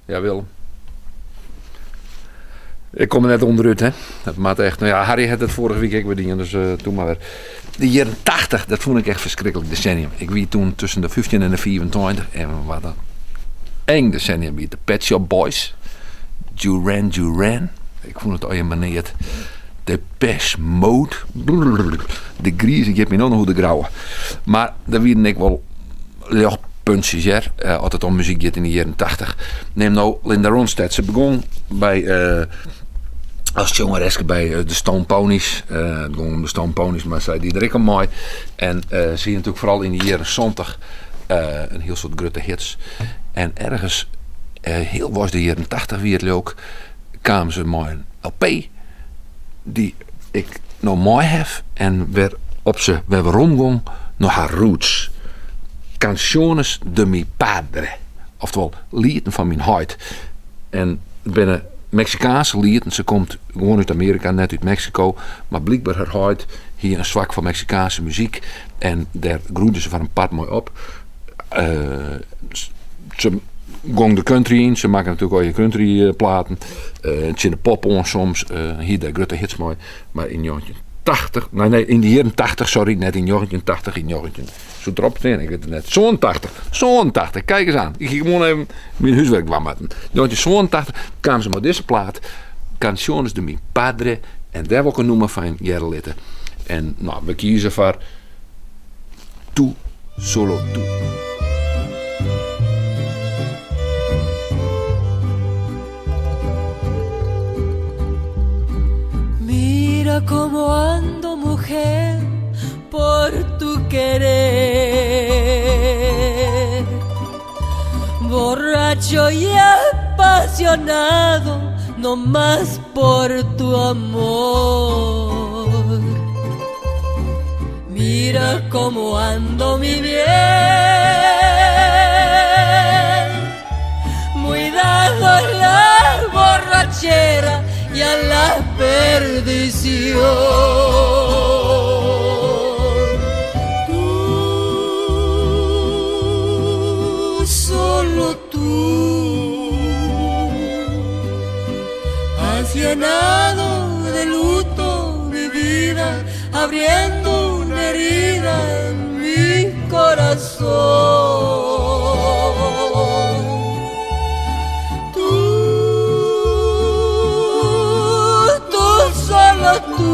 Jawel. Ik kom er net onderuit, hè. Dat maakt echt... Nou ja, Harry had het vorige week ook weer dingen, dus toen maar weer. De jaren 80, dat vond ik echt verschrikkelijk decennium. Ik wie toen tussen de 15 en de 24 en wat dan. Eng decennium bij de Pet Shop Boys. Duran Duran. Ik vond het al je manier. De Depeche Mode. De Gries, ik heb me nog hoe de grauwe. Maar daar wieden ik wel puntjes, ja. Als het om muziek gaat in de jaren 80. Neem nou Linda Ronstadt. Ze begon bij... als jongereske bij de Stone Ponies. Het ging om de Stone Ponies, maar zei die er ook al mooi. En zie je natuurlijk vooral in de jaren 70 een heel soort grote hits. En ergens, heel was de jaren 80 weer ook, kwamen ze met een LP die ik nog mooi heb en weer op ze weer rondgong naar haar roots. Canciones de mi padre. Oftewel, lieden van mijn hart. En binnen Mexicaanse lieden, ze komt gewoon uit Amerika, net uit Mexico, maar blijkbaar haar hart hier een zwak van Mexicaanse muziek en daar groeide ze van een pad mooi op. Ze gong de country in, ze maken natuurlijk al je country platen, in de pop on soms, hier de grote hits mooi, maar in jaren 80, nee, in de jaren 80, sorry, net in jaren 80, in jaren, zo erop staan, ik weet het net, zo'n 80, kijk eens aan, ik ga gewoon even mijn huiswerk maken. In zo'n 80 kwamen ze met deze plaat, Canciones de mi padre, en daar wil ik een noemen van jaren later. En nou, we kiezen voor Tu, Solo Tu. Mira cómo ando, mujer, por tu querer. Borracho y apasionado, no más por tu amor. Mira cómo ando, mi bien, muy dado a la borrachera y a la perdición. Tú, solo tú, has llenado de luto mi vida, abriendo una herida en mi corazón. Solo tú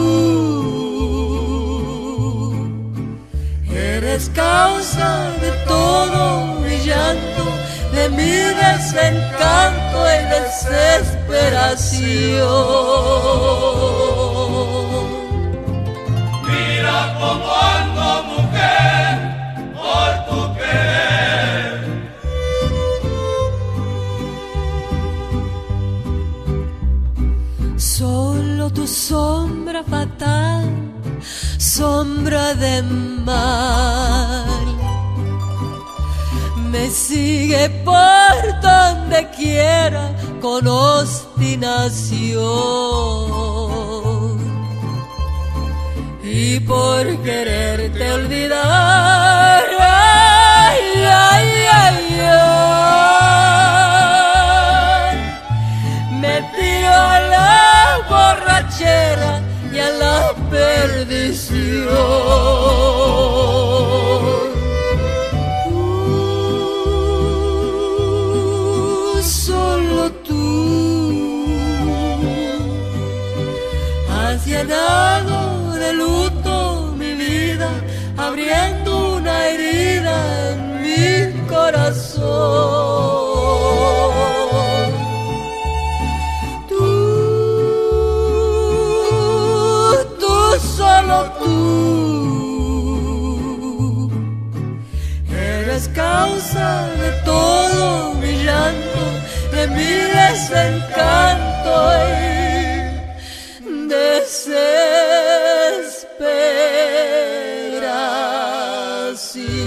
eres causa de todo mi llanto, de mi desencanto y desesperación. Mira cómo ando, mujer, por tu querer. Solo tu sombra fatal, sombra de mal, me sigue por donde quiera con obstinación. Y por quererte olvidar, ay, ay, ay, ay, me tiro a la borrachera y a la perdición. Solo tú has llenado de luto mi vida, abriendo una herida en mi corazón. Solo tú eres causa de todo mi llanto, de mi desencanto y desesperación.